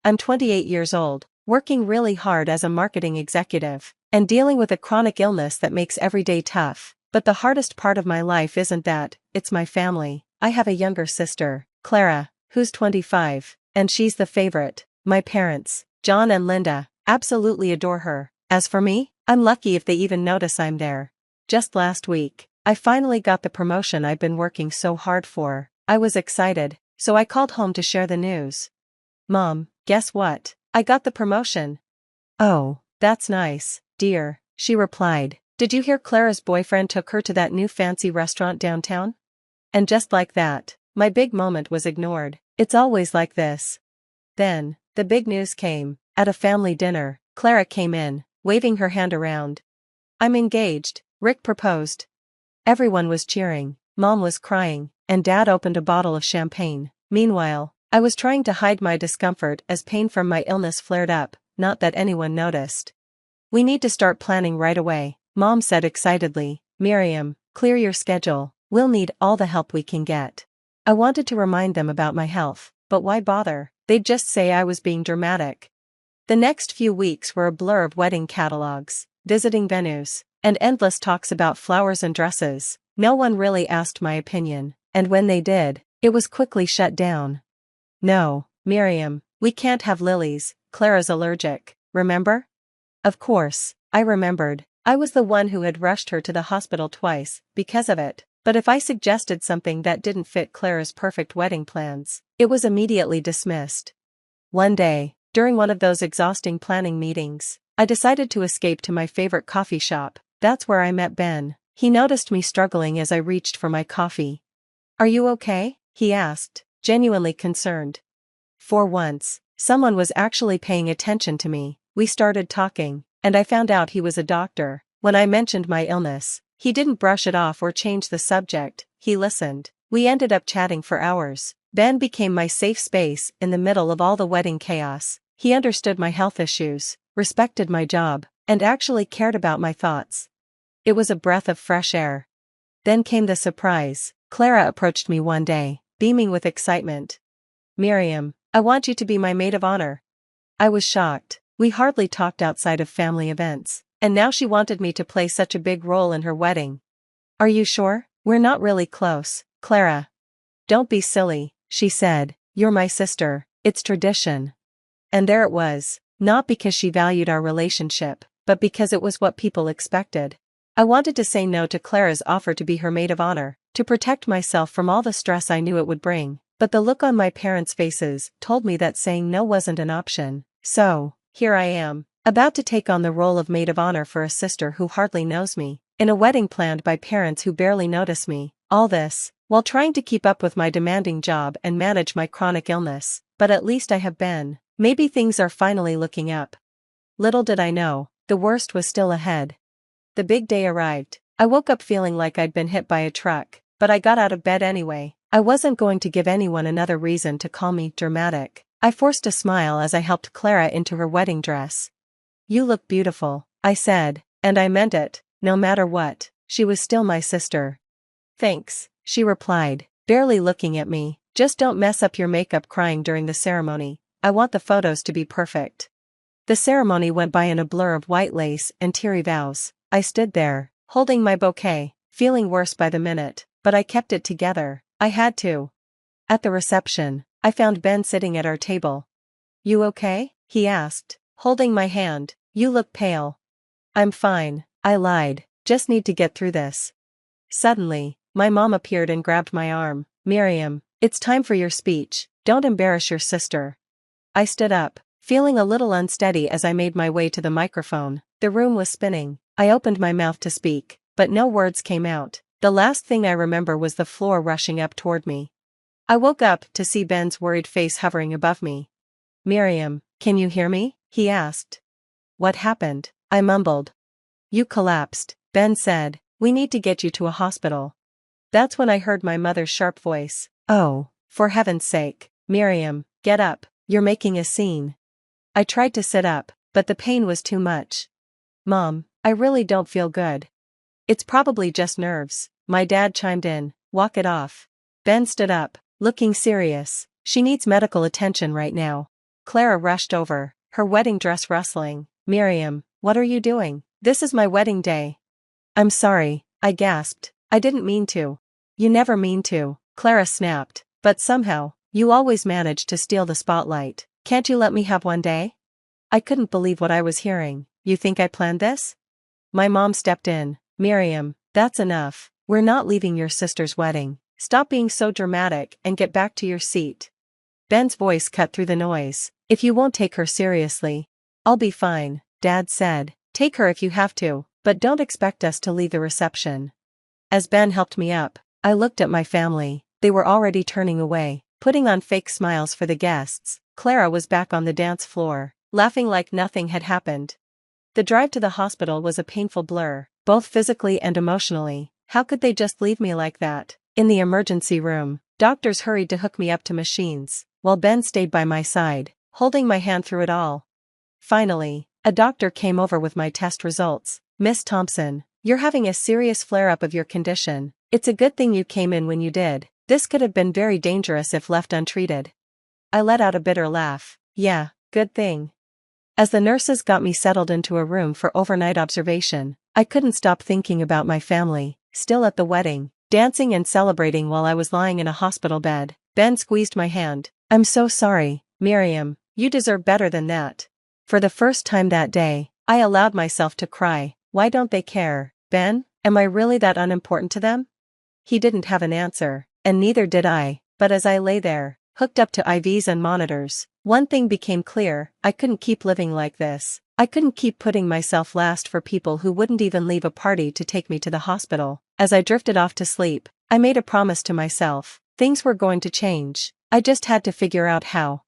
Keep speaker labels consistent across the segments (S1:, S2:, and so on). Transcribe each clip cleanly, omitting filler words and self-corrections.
S1: I'm 28 years old, working really hard as a marketing executive, and dealing with a chronic illness that makes every day tough. But the hardest part of my life isn't that, it's my family. I have a younger sister, Clara, who's 25, and she's the favorite. My parents, John and Linda, absolutely adore her. As for me, I'm lucky if they even notice I'm there. Just last week, I finally got the promotion I've been working so hard for. I was excited, so I called home to share the news. Mom, guess what? I got the promotion. Oh, that's nice, dear, she replied. Did you hear Clara's boyfriend took her to that new fancy restaurant downtown? And just like that, my big moment was ignored. It's always like this. Then, the big news came. At a family dinner, Clara came in, waving her hand around. I'm engaged, Rick proposed. Everyone was cheering, Mom was crying, and Dad opened a bottle of champagne. Meanwhile, I was trying to hide my discomfort as pain from my illness flared up, not that anyone noticed. We need to start planning right away, Mom said excitedly. Miriam, clear your schedule, we'll need all the help we can get. I wanted to remind them about my health, but why bother? They'd just say I was being dramatic. The next few weeks were a blur of wedding catalogs, visiting venues, and endless talks about flowers and dresses. No one really asked my opinion, and when they did, it was quickly shut down. No, Miriam, we can't have lilies, Clara's allergic, remember? Of course, I remembered. I was the one who had rushed her to the hospital twice, because of it. But if I suggested something that didn't fit Clara's perfect wedding plans, it was immediately dismissed. One day, during one of those exhausting planning meetings, I decided to escape to my favorite coffee shop. That's where I met Ben. He noticed me struggling as I reached for my coffee. Are you okay? He asked, genuinely concerned. For once, someone was actually paying attention to me. We started talking, and I found out he was a doctor. When I mentioned my illness, he didn't brush it off or change the subject, he listened. We ended up chatting for hours. Ben became my safe space in the middle of all the wedding chaos. He understood my health issues, respected my job, and actually cared about my thoughts. It was a breath of fresh air. Then came the surprise. Clara approached me one day, beaming with excitement. Miriam, I want you to be my maid of honor. I was shocked. We hardly talked outside of family events, and now she wanted me to play such a big role in her wedding. Are you sure? We're not really close, Clara. Don't be silly, she said. You're my sister, it's tradition. And there it was, not because she valued our relationship, but because it was what people expected. I wanted to say no to Clara's offer to be her maid of honor, to protect myself from all the stress I knew it would bring, but the look on my parents' faces told me that saying no wasn't an option. So, here I am, about to take on the role of maid of honor for a sister who hardly knows me, in a wedding planned by parents who barely notice me. All this, while trying to keep up with my demanding job and manage my chronic illness. But at least I have Ben. Maybe things are finally looking up. Little did I know, the worst was still ahead. The big day arrived. I woke up feeling like I'd been hit by a truck, but I got out of bed anyway. I wasn't going to give anyone another reason to call me dramatic. I forced a smile as I helped Clara into her wedding dress. You look beautiful, I said, and I meant it. No matter what, she was still my sister. Thanks, she replied, barely looking at me. Just don't mess up your makeup crying during the ceremony. I want the photos to be perfect. The ceremony went by in a blur of white lace and teary vows. I stood there, holding my bouquet, feeling worse by the minute, but I kept it together. I had to. At the reception, I found Ben sitting at our table. You okay? He asked, holding my hand. You look pale. I'm fine, I lied. Just need to get through this. Suddenly, my mom appeared and grabbed my arm. Miriam, it's time for your speech. Don't embarrass your sister. I stood up, feeling a little unsteady as I made my way to the microphone. The room was spinning. I opened my mouth to speak, but no words came out. The last thing I remember was the floor rushing up toward me. I woke up to see Ben's worried face hovering above me. Miriam, can you hear me? He asked. What happened? I mumbled. You collapsed, Ben said. We need to get you to a hospital. That's when I heard my mother's sharp voice. Oh, for heaven's sake, Miriam, get up, you're making a scene. I tried to sit up, but the pain was too much. Mom, I really don't feel good. It's probably just nerves, my dad chimed in. Walk it off. Ben stood up, looking serious. She needs medical attention right now. Clara rushed over, her wedding dress rustling. Miriam, what are you doing? This is my wedding day. I'm sorry, I gasped. I didn't mean to. You never mean to, Clara snapped, but somehow, you always manage to steal the spotlight. Can't you let me have one day? I couldn't believe what I was hearing. You think I planned this? My mom stepped in. Miriam, that's enough. We're not leaving your sister's wedding. Stop being so dramatic and get back to your seat. Ben's voice cut through the noise. If you won't take her seriously, I'll be fine, Dad said. Take her if you have to, but don't expect us to leave the reception. As Ben helped me up, I looked at my family. They were already turning away, putting on fake smiles for the guests. Clara was back on the dance floor, laughing like nothing had happened. The drive to the hospital was a painful blur, both physically and emotionally. How could they just leave me like that? In the emergency room, doctors hurried to hook me up to machines, while Ben stayed by my side, holding my hand through it all. Finally, a doctor came over with my test results. Miss Thompson, you're having a serious flare-up of your condition. It's a good thing you came in when you did. This could have been very dangerous if left untreated. I let out a bitter laugh. Yeah, good thing. As the nurses got me settled into a room for overnight observation, I couldn't stop thinking about my family, still at the wedding, dancing and celebrating while I was lying in a hospital bed. Ben squeezed my hand. I'm so sorry, Miriam, you deserve better than that. For the first time that day, I allowed myself to cry. Why don't they care, Ben? Am I really that unimportant to them? He didn't have an answer, and neither did I, but as I lay there, hooked up to IVs and monitors, one thing became clear: I couldn't keep living like this. I couldn't keep putting myself last for people who wouldn't even leave a party to take me to the hospital. As I drifted off to sleep, I made a promise to myself. Things were going to change. I just had to figure out how.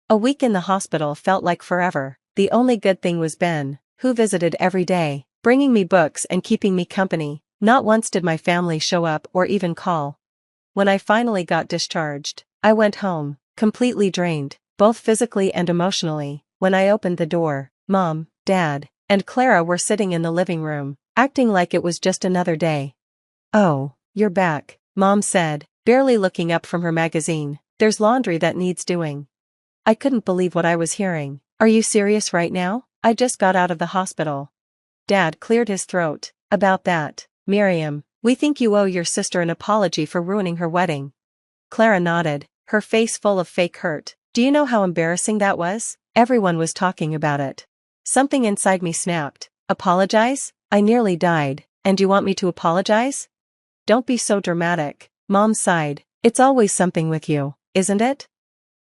S1: A week in the hospital felt like forever. The only good thing was Ben, who visited every day, bringing me books and keeping me company. Not once did my family show up or even call. When I finally got discharged, I went home, completely drained, both physically and emotionally. When I opened the door, Mom, Dad, and Clara were sitting in the living room, acting like it was just another day. Oh, you're back, Mom said, barely looking up from her magazine. There's laundry that needs doing. I couldn't believe what I was hearing. Are you serious right now? I just got out of the hospital. Dad cleared his throat. About that, Miriam, we think you owe your sister an apology for ruining her wedding. Clara nodded, her face full of fake hurt. Do you know how embarrassing that was? Everyone was talking about it. Something inside me snapped. Apologize? I nearly died. And you want me to apologize? Don't be so dramatic, Mom sighed. It's always something with you, isn't it?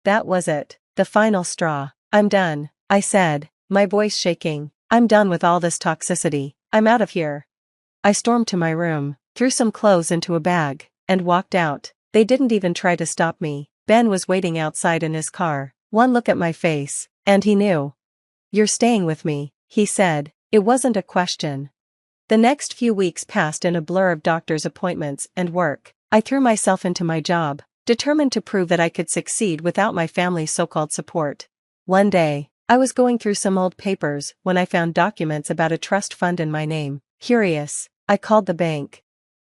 S1: That was it, the final straw. I'm done, I said, my voice shaking. I'm done with all this toxicity. I'm out of here. I stormed to my room, threw some clothes into a bag, and walked out. They didn't even try to stop me. Ben was waiting outside in his car. One look at my face, and he knew. You're staying with me, he said. It wasn't a question. The next few weeks passed in a blur of doctor's appointments and work. I threw myself into my job, determined to prove that I could succeed without my family's so-called support. One day, I was going through some old papers when I found documents about a trust fund in my name. Curious, I called the bank.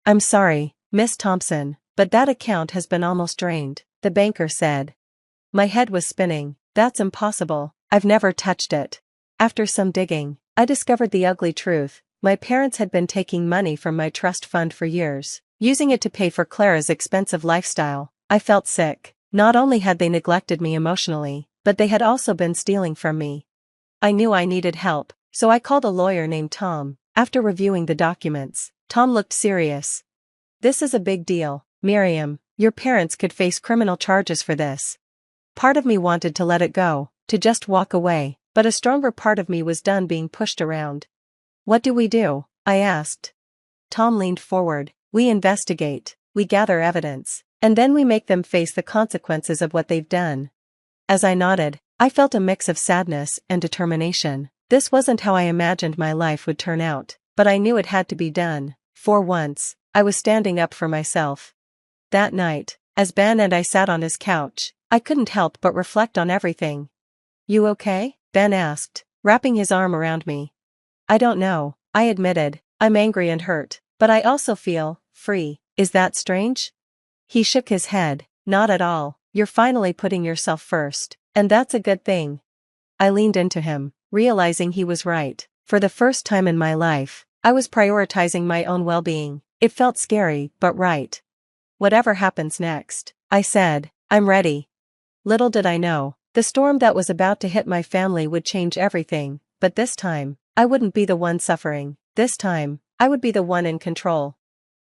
S1: I'm sorry, Miss Thompson, but that account has been almost drained, the banker said. My head was spinning. That's impossible. I've never touched it. After some digging, I discovered the ugly truth. My parents had been taking money from my trust fund for years, using it to pay for Clara's expensive lifestyle. I felt sick. Not only had they neglected me emotionally, but they had also been stealing from me. I knew I needed help, so I called a lawyer named Tom. After reviewing the documents, Tom looked serious. This is a big deal, Miriam. Your parents could face criminal charges for this. Part of me wanted to let it go, to just walk away, but a stronger part of me was done being pushed around. What do we do? I asked. Tom leaned forward. We investigate, we gather evidence, and then we make them face the consequences of what they've done. As I nodded, I felt a mix of sadness and determination. This wasn't how I imagined my life would turn out, but I knew it had to be done. For once, I was standing up for myself. That night, as Ben and I sat on his couch, I couldn't help but reflect on everything. You okay? Ben asked, wrapping his arm around me. I don't know, I admitted. I'm angry and hurt, but I also feel free. Is that strange? He shook his head. Not at all. You're finally putting yourself first, And that's a good thing. I leaned into him, realizing he was right. For the first time in my life, I was prioritizing my own well-being. It felt scary, but right. Whatever happens next, I said, I'm ready. Little did I know, the storm that was about to hit my family would change everything, but this time, I wouldn't be the one suffering. This time, I would be the one in control.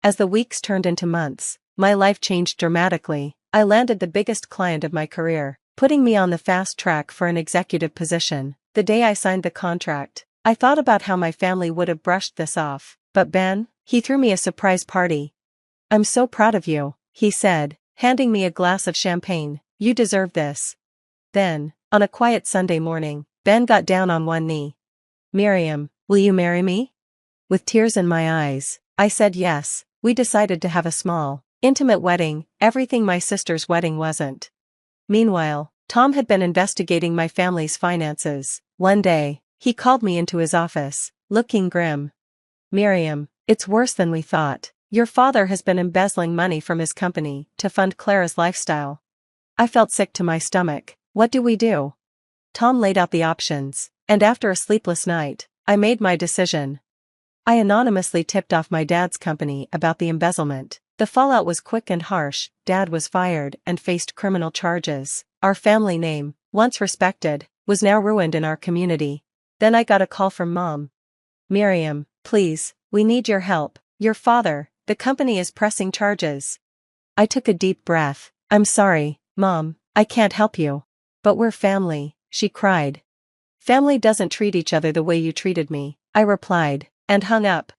S1: As the weeks turned into months, my life changed dramatically. I landed the biggest client of my career, putting me on the fast track for an executive position. The day I signed the contract, I thought about how my family would have brushed this off, but Ben, he threw me a surprise party. I'm so proud of you, he said, handing me a glass of champagne. You deserve this. Then, on a quiet Sunday morning, Ben got down on one knee. Miriam, will you marry me? With tears in my eyes, I said yes. We decided to have a small, intimate wedding, everything my sister's wedding wasn't. Meanwhile, Tom had been investigating my family's finances. One day, he called me into his office, looking grim. Miriam, it's worse than we thought. Your father has been embezzling money from his company to fund Clara's lifestyle. I felt sick to my stomach. What do we do? Tom laid out the options, and after a sleepless night, I made my decision. I anonymously tipped off my dad's company about the embezzlement. The fallout was quick and harsh. Dad was fired and faced criminal charges. Our family name, once respected, was now ruined in our community. Then I got a call from Mom. Miriam, please, we need your help. Your father, the company is pressing charges. I took a deep breath. I'm sorry, Mom, I can't help you. But we're family, she cried. Family doesn't treat each other the way you treated me, I replied, and hung up.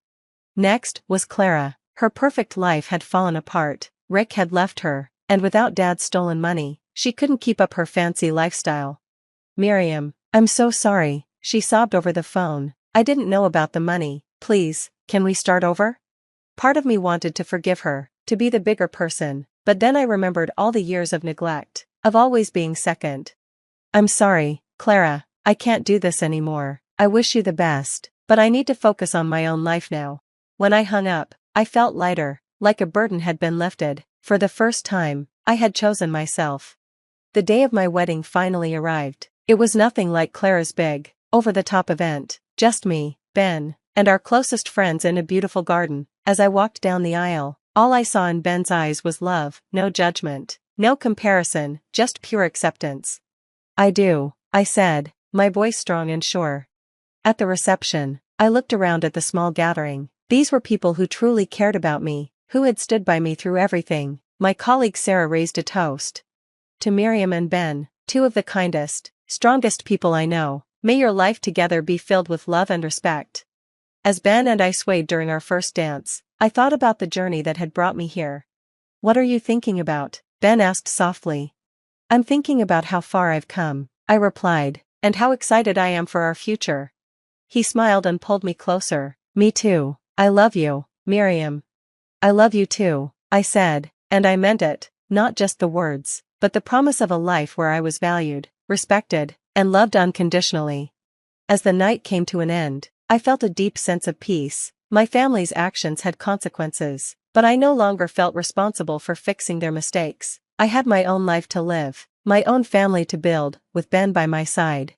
S1: Next was Clara. Her perfect life had fallen apart. Rick had left her, and without Dad's stolen money, she couldn't keep up her fancy lifestyle. Miriam, I'm so sorry, she sobbed over the phone. I didn't know about the money. Please, can we start over? Part of me wanted to forgive her, to be the bigger person, but then I remembered all the years of neglect, of always being second. I'm sorry, Clara, I can't do this anymore. I wish you the best, but I need to focus on my own life now. When I hung up, I felt lighter, like a burden had been lifted. For the first time, I had chosen myself. The day of my wedding finally arrived. It was nothing like Clara's big, over-the-top event, just me, Ben, and our closest friends in a beautiful garden. As I walked down the aisle, all I saw in Ben's eyes was love, no judgment, no comparison, just pure acceptance. I do, I said, my voice strong and sure. At the reception, I looked around at the small gathering. These were people who truly cared about me, who had stood by me through everything. My colleague Sarah raised a toast. To Miriam and Ben, two of the kindest, strongest people I know, may your life together be filled with love and respect. As Ben and I swayed during our first dance, I thought about the journey that had brought me here. What are you thinking about? Ben asked softly. I'm thinking about how far I've come, I replied, and how excited I am for our future. He smiled and pulled me closer. Me too. I love you, Miriam. I love you too, I said, and I meant it, not just the words, but the promise of a life where I was valued, respected, and loved unconditionally. As the night came to an end, I felt a deep sense of peace. My family's actions had consequences, but I no longer felt responsible for fixing their mistakes. I had my own life to live, my own family to build, with Ben by my side.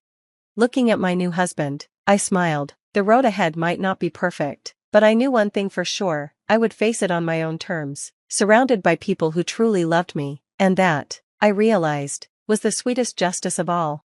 S1: Looking at my new husband, I smiled. The road ahead might not be perfect, but I knew one thing for sure, I would face it on my own terms, surrounded by people who truly loved me, and that, I realized, was the sweetest justice of all.